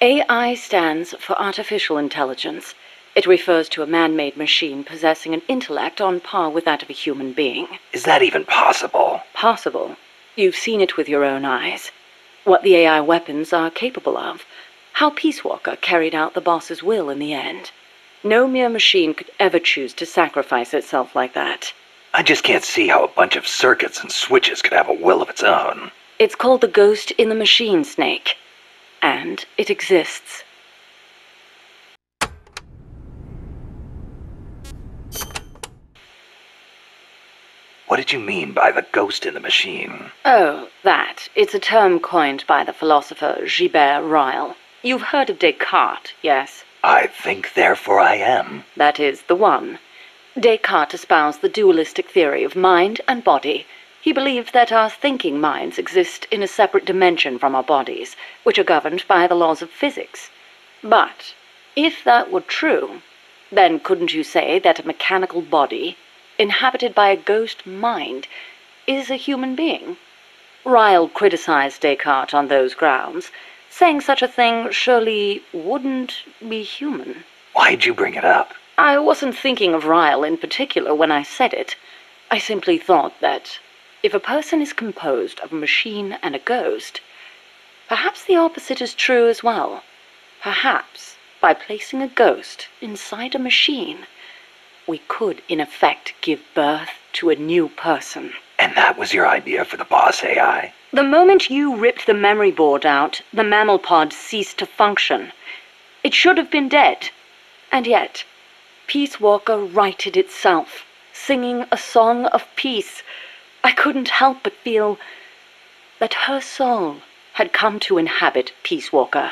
AI stands for artificial intelligence. It refers to a man-made machine possessing an intellect on par with that of a human being. Is that even possible? Possible. You've seen it with your own eyes. What the AI weapons are capable of. How Peace Walker carried out the boss's will in the end. No mere machine could ever choose to sacrifice itself like that. I just can't see how a bunch of circuits and switches could have a will of its own. It's called the ghost in the machine, Snake. And it exists. What did you mean by the ghost in the machine? Oh, that. It's a term coined by the philosopher Gilbert Ryle. You've heard of Descartes, yes? I think, therefore I am. That is the one. Descartes espoused the dualistic theory of mind and body. He believed that our thinking minds exist in a separate dimension from our bodies, which are governed by the laws of physics. But if that were true, then couldn't you say that a mechanical body, inhabited by a ghost mind, is a human being? Ryle criticized Descartes on those grounds, saying such a thing surely wouldn't be human. Why'd you bring it up? I wasn't thinking of Ryle in particular when I said it. I simply thought that if a person is composed of a machine and a ghost, perhaps the opposite is true as well. Perhaps, by placing a ghost inside a machine, we could, in effect, give birth to a new person. And that was your idea for the boss AI? The moment you ripped the memory board out, the mammal pod ceased to function. It should have been dead. And yet, Peace Walker righted itself, singing a song of peace. I couldn't help but feel that her soul had come to inhabit Peace Walker.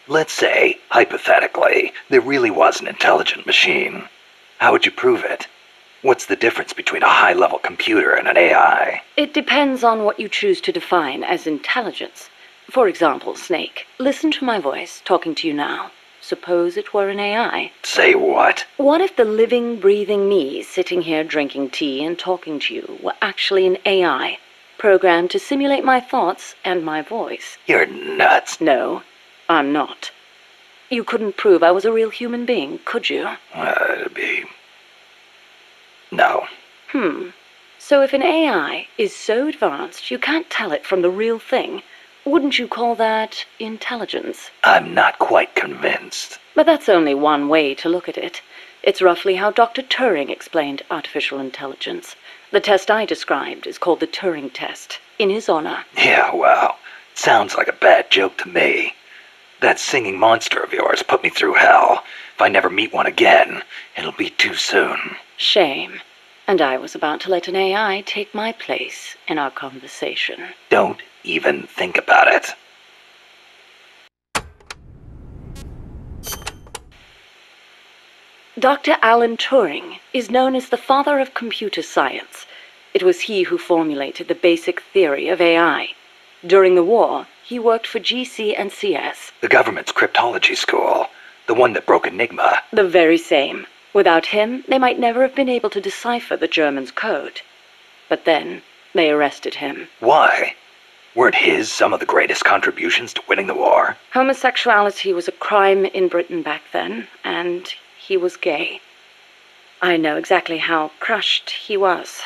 Let's say, hypothetically, there really was an intelligent machine. How would you prove it? What's the difference between a high-level computer and an AI? It depends on what you choose to define as intelligence. For example, Snake, listen to my voice talking to you now. Suppose it were an AI. Say what? What if the living, breathing me sitting here drinking tea and talking to you were actually an AI, programmed to simulate my thoughts and my voice? You're nuts. No, I'm not. You couldn't prove I was a real human being, could you? It'd be... No. So if an AI is so advanced you can't tell it from the real thing, wouldn't you call that intelligence? I'm not quite convinced. But that's only one way to look at it. It's roughly how Dr. Turing explained artificial intelligence. The test I described is called the Turing test, in his honor. Yeah, well, sounds like a bad joke to me. That singing monster of yours put me through hell. If I never meet one again, it'll be too soon. Shame. And I was about to let an AI take my place in our conversation. Don't even think about it. Dr. Alan Turing is known as the father of computer science. It was he who formulated the basic theory of AI. During the war, he worked for GC and CS. The government's cryptology school. The one that broke Enigma. The very same. Without him, they might never have been able to decipher the Germans' code. But then, they arrested him. Why? Weren't his some of the greatest contributions to winning the war? Homosexuality was a crime in Britain back then, and he was gay. I know exactly how crushed he was.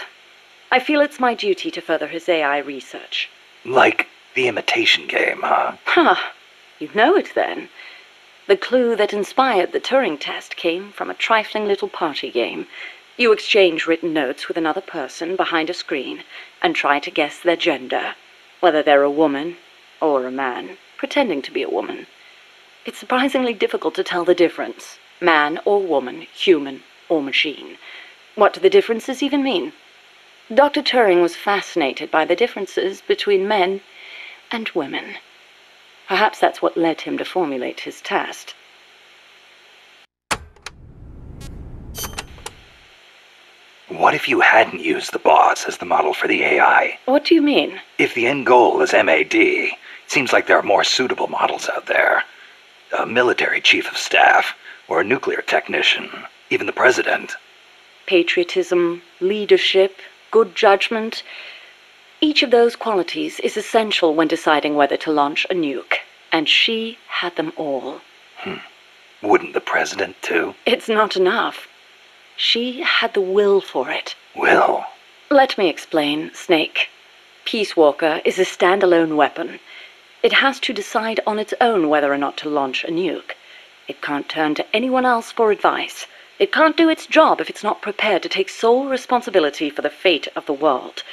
I feel it's my duty to further his AI research. Like the Imitation Game, huh? You know it then. The clue that inspired the Turing test came from a trifling little party game. You exchange written notes with another person behind a screen and try to guess their gender, whether they're a woman or a man, pretending to be a woman. It's surprisingly difficult to tell the difference. Man or woman, human or machine. What do the differences even mean? Dr. Turing was fascinated by the differences between men and women. Perhaps that's what led him to formulate his test. What if you hadn't used the boss as the model for the AI? What do you mean? If the end goal is MAD, it seems like there are more suitable models out there. A military chief of staff, or a nuclear technician, even the president. Patriotism, leadership, good judgment. Each of those qualities is essential when deciding whether to launch a nuke, and she had them all. Wouldn't the president, too? It's not enough. She had the will for it. Will? Let me explain, Snake. Peace Walker is a standalone weapon. It has to decide on its own whether or not to launch a nuke. It can't turn to anyone else for advice. It can't do its job if it's not prepared to take sole responsibility for the fate of the world.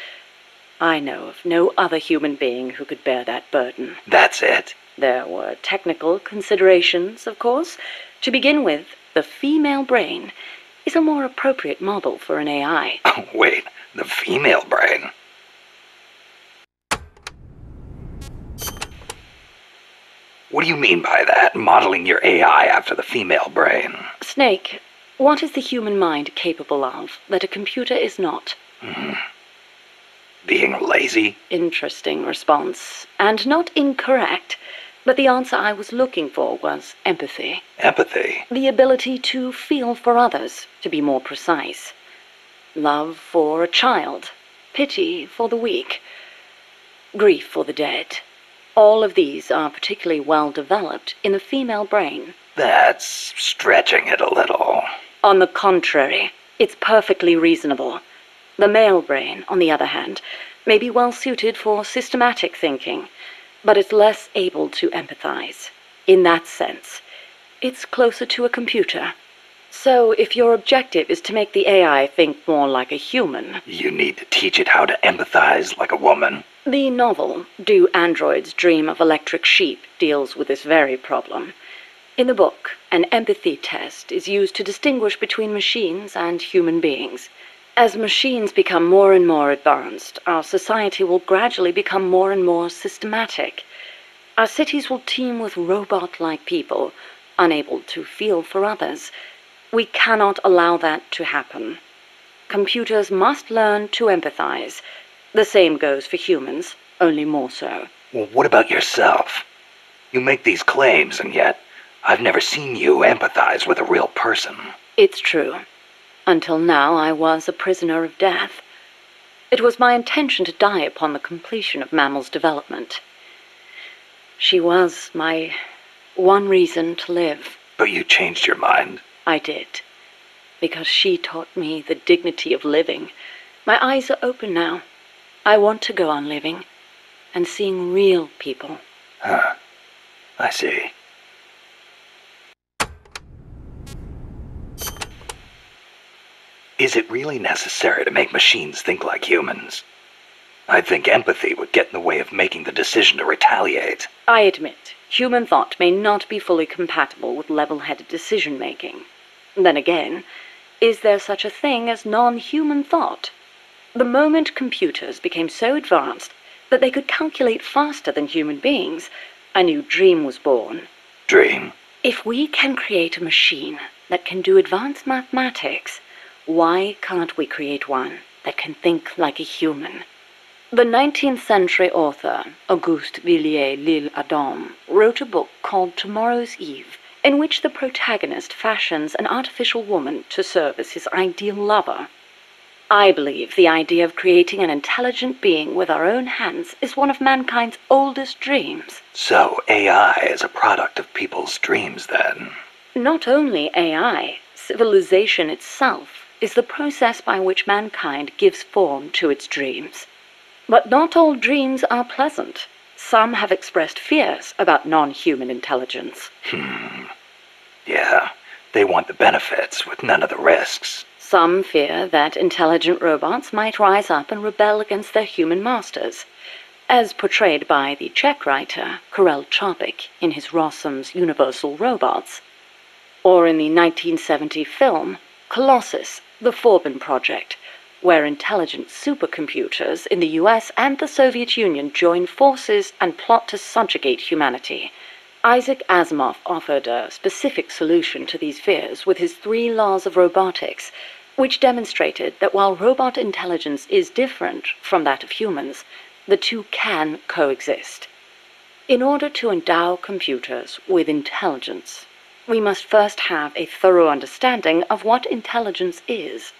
I know of no other human being who could bear that burden. That's it? There were technical considerations, of course. To begin with, the female brain is a more appropriate model for an AI. Oh, wait, the female brain? What do you mean by that, modeling your AI after the female brain? Snake, what is the human mind capable of that a computer is not? Being lazy? Interesting response, and not incorrect. But the answer I was looking for was empathy. Empathy? The ability to feel for others, to be more precise. Love for a child. Pity for the weak. Grief for the dead. All of these are particularly well developed in the female brain. That's stretching it a little. On the contrary, it's perfectly reasonable. The male brain, on the other hand, may be well suited for systematic thinking, but it's less able to empathize. In that sense, it's closer to a computer. So if your objective is to make the AI think more like a human... You need to teach it how to empathize like a woman. The novel, Do Androids Dream of Electric Sheep, deals with this very problem. In the book, an empathy test is used to distinguish between machines and human beings. As machines become more and more advanced, our society will gradually become more and more systematic. Our cities will teem with robot-like people, unable to feel for others. We cannot allow that to happen. Computers must learn to empathize. The same goes for humans, only more so. Well, what about yourself? You make these claims, and yet I've never seen you empathize with a real person. It's true. Until now, I was a prisoner of death. It was my intention to die upon the completion of Mammal's development. She was my one reason to live. But you changed your mind. I did. Because she taught me the dignity of living. My eyes are open now. I want to go on living and seeing real people. Huh. I see. Is it really necessary to make machines think like humans? I think empathy would get in the way of making the decision to retaliate. I admit, human thought may not be fully compatible with level-headed decision-making. Then again, is there such a thing as non-human thought? The moment computers became so advanced that they could calculate faster than human beings, a new dream was born. Dream? If we can create a machine that can do advanced mathematics, why can't we create one that can think like a human? The 19th century author, Auguste Villiers-l'Isle-Adam, wrote a book called Tomorrow's Eve, in which the protagonist fashions an artificial woman to serve as his ideal lover. I believe the idea of creating an intelligent being with our own hands is one of mankind's oldest dreams. So AI is a product of people's dreams, then? Not only AI, civilization itself is the process by which mankind gives form to its dreams. But not all dreams are pleasant. Some have expressed fears about non-human intelligence. Yeah, they want the benefits with none of the risks. Some fear that intelligent robots might rise up and rebel against their human masters, as portrayed by the Czech writer Karel Čapek in his Rossum's Universal Robots, or in the 1970 film Colossus, the Forbin Project, where intelligent supercomputers in the US and the Soviet Union join forces and plot to subjugate humanity. Isaac Asimov offered a specific solution to these fears with his 3 laws of robotics, which demonstrated that while robot intelligence is different from that of humans, the two can coexist. In order to endow computers with intelligence, we must first have a thorough understanding of what intelligence is.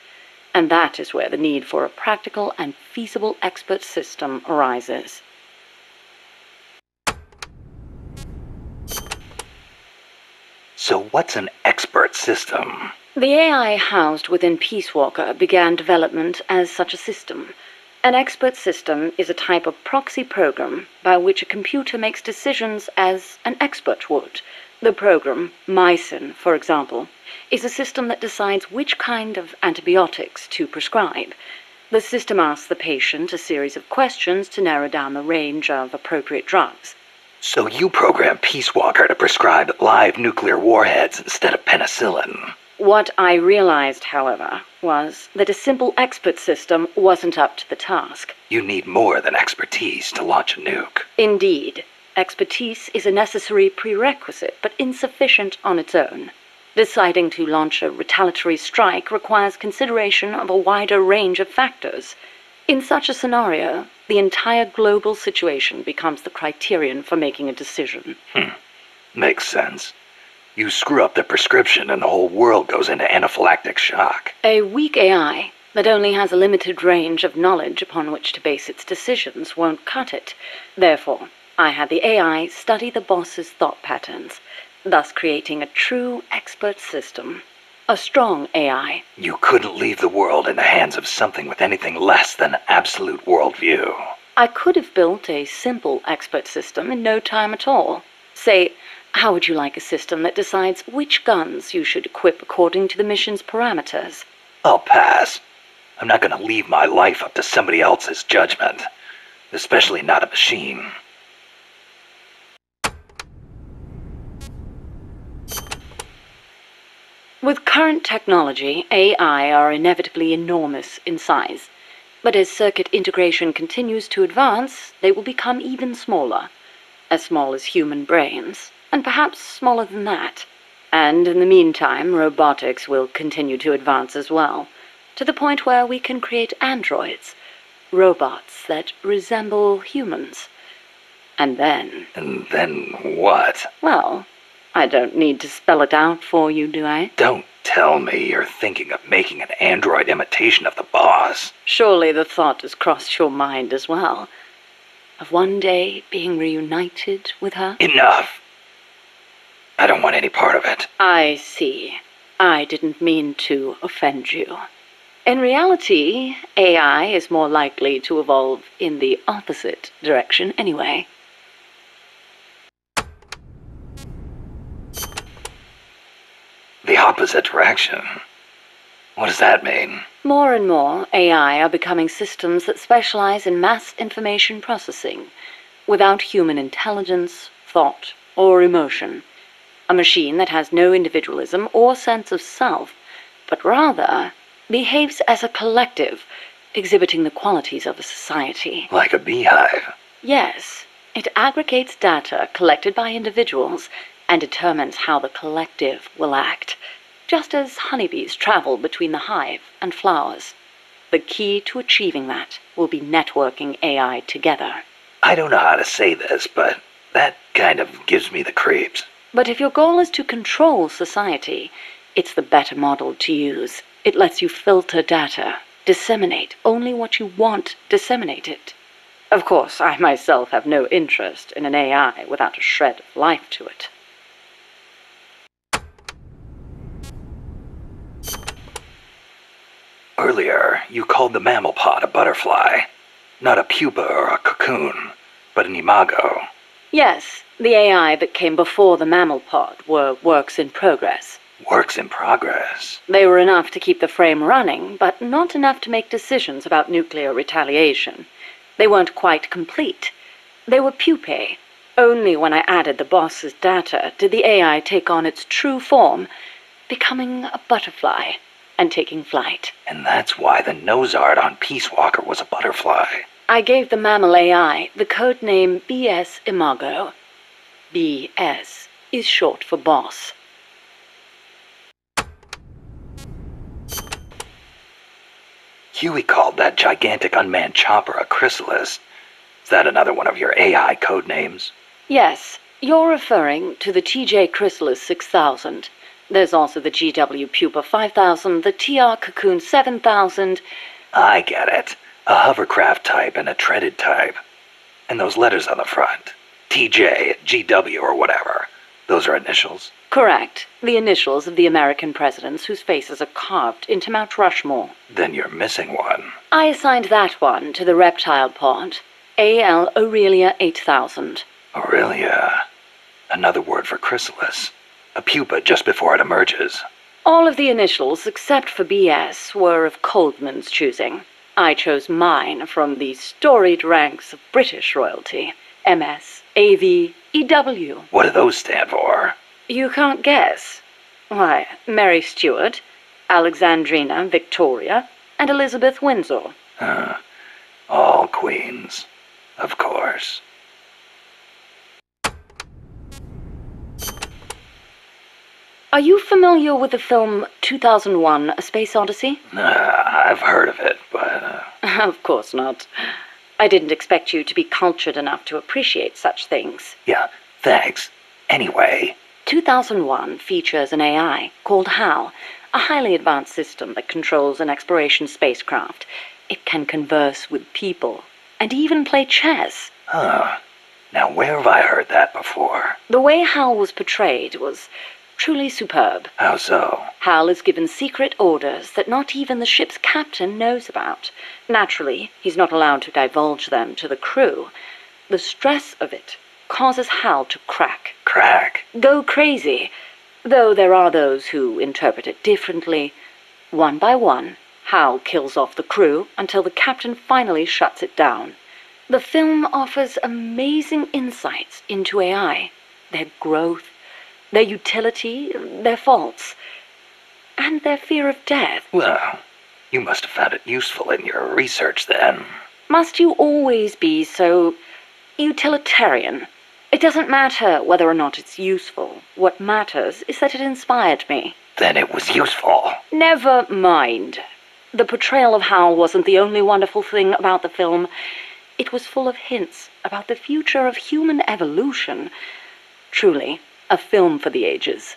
And that is where the need for a practical and feasible expert system arises. So what's an expert system? The AI housed within Peace Walker began development as such a system. An expert system is a type of proxy program by which a computer makes decisions as an expert would. The program, Mycin, for example, is a system that decides which kind of antibiotics to prescribe. The system asks the patient a series of questions to narrow down the range of appropriate drugs. So you program Peace Walker to prescribe live nuclear warheads instead of penicillin. What I realized, however, was that a simple expert system wasn't up to the task. You need more than expertise to launch a nuke. Indeed, expertise is a necessary prerequisite, but insufficient on its own. Deciding to launch a retaliatory strike requires consideration of a wider range of factors. In such a scenario, the entire global situation becomes the criterion for making a decision. Makes sense. You screw up the prescription and the whole world goes into anaphylactic shock. A weak AI that only has a limited range of knowledge upon which to base its decisions won't cut it. Therefore, I had the AI study the boss's thought patterns, thus creating a true expert system. A strong AI. You couldn't leave the world in the hands of something with anything less than absolute worldview. I could have built a simple expert system in no time at all. Say, how would you like a system that decides which guns you should equip according to the mission's parameters? I'll pass. I'm not going to leave my life up to somebody else's judgment. Especially not a machine. With current technology, AI are inevitably enormous in size. But as circuit integration continues to advance, they will become even smaller. As small as human brains, and perhaps smaller than that. And in the meantime, robotics will continue to advance as well, to the point where we can create androids, robots that resemble humans. And then... And then what? Well, I don't need to spell it out for you, do I? Don't tell me you're thinking of making an android imitation of the boss. Surely the thought has crossed your mind as well, of one day being reunited with her? Enough! I don't want any part of it. I see. I didn't mean to offend you. In reality, AI is more likely to evolve in the opposite direction anyway. The opposite direction? What does that mean? More and more, AI are becoming systems that specialize in mass information processing, without human intelligence, thought, or emotion. A machine that has no individualism or sense of self, but rather behaves as a collective, exhibiting the qualities of a society. Like a beehive? Yes, it aggregates data collected by individuals and determines how the collective will act, just as honeybees travel between the hive and flowers. The key to achieving that will be networking AI together. I don't know how to say this, but that kind of gives me the creeps. But if your goal is to control society, it's the better model to use. It lets you filter data, disseminate only what you want disseminated. Of course, I myself have no interest in an AI without a shred of life to it. Earlier, you called the mammal pod a butterfly. Not a pupa or a cocoon, but an imago. Yes, the AI that came before the mammal pod were works in progress. Works in progress? They were enough to keep the frame running, but not enough to make decisions about nuclear retaliation. They weren't quite complete. They were pupae. Only when I added the boss's data did the AI take on its true form, becoming a butterfly and taking flight. And that's why the nose art on Peace Walker was a butterfly. I gave the mammal AI the code name BS Imago. BS is short for boss. Huey called that gigantic unmanned chopper a chrysalis. Is that another one of your AI code names? Yes, you're referring to the TJ Chrysalis 6000. There's also the GW Pupa 5000, the TR Cocoon 7000. I get it. A hovercraft type and a treaded type. And those letters on the front. TJ, GW, or whatever. Those are initials? Correct. The initials of the American presidents whose faces are carved into Mount Rushmore. Then you're missing one. I assigned that one to the reptile pod. A.L. Aurelia 8000. Aurelia. Another word for chrysalis. A pupa just before it emerges. All of the initials, except for B.S., were of Coldman's choosing. I chose mine from the storied ranks of British royalty. M.S., A.V., E.W. What do those stand for? You can't guess. Why, Mary Stuart, Alexandrina Victoria, and Elizabeth Windsor. All queens. Of course. Are you familiar with the film 2001: A Space Odyssey? I've heard of it, but... Of course not. I didn't expect you to be cultured enough to appreciate such things. Yeah, thanks. Anyway... 2001 features an AI called HAL, a highly advanced system that controls an exploration spacecraft. It can converse with people, and even play chess. Huh. Now where have I heard that before? The way HAL was portrayed was truly superb. How so? HAL is given secret orders that not even the ship's captain knows about. Naturally, he's not allowed to divulge them to the crew. The stress of it causes HAL to crack. Crack? Go crazy. Though there are those who interpret it differently. One by one, HAL kills off the crew until the captain finally shuts it down. The film offers amazing insights into AI, their growth, their utility, their faults, and their fear of death. Well, you must have found it useful in your research then. Must you always be so utilitarian? It doesn't matter whether or not it's useful. What matters is that it inspired me. Then it was useful. Never mind. The portrayal of Hal wasn't the only wonderful thing about the film. It was full of hints about the future of human evolution. Truly, a film for the ages.